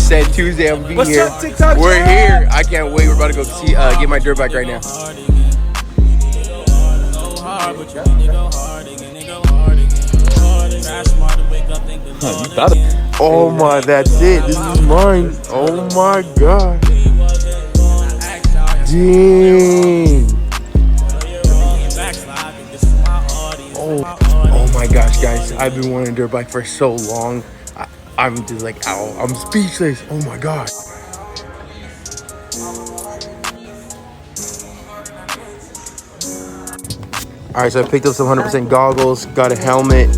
said Tuesday I'm be What's here. up, TikTok? We're here. I can't wait. We're about to go see get my dirt bike right now. Oh my, that's it. This is mine. Oh my god. Dang. Oh my gosh, guys. I've been wanting a dirt bike for so long. I'm just like, ow, I'm speechless. Oh my god. All right, so I picked up some 100% goggles, got a helmet.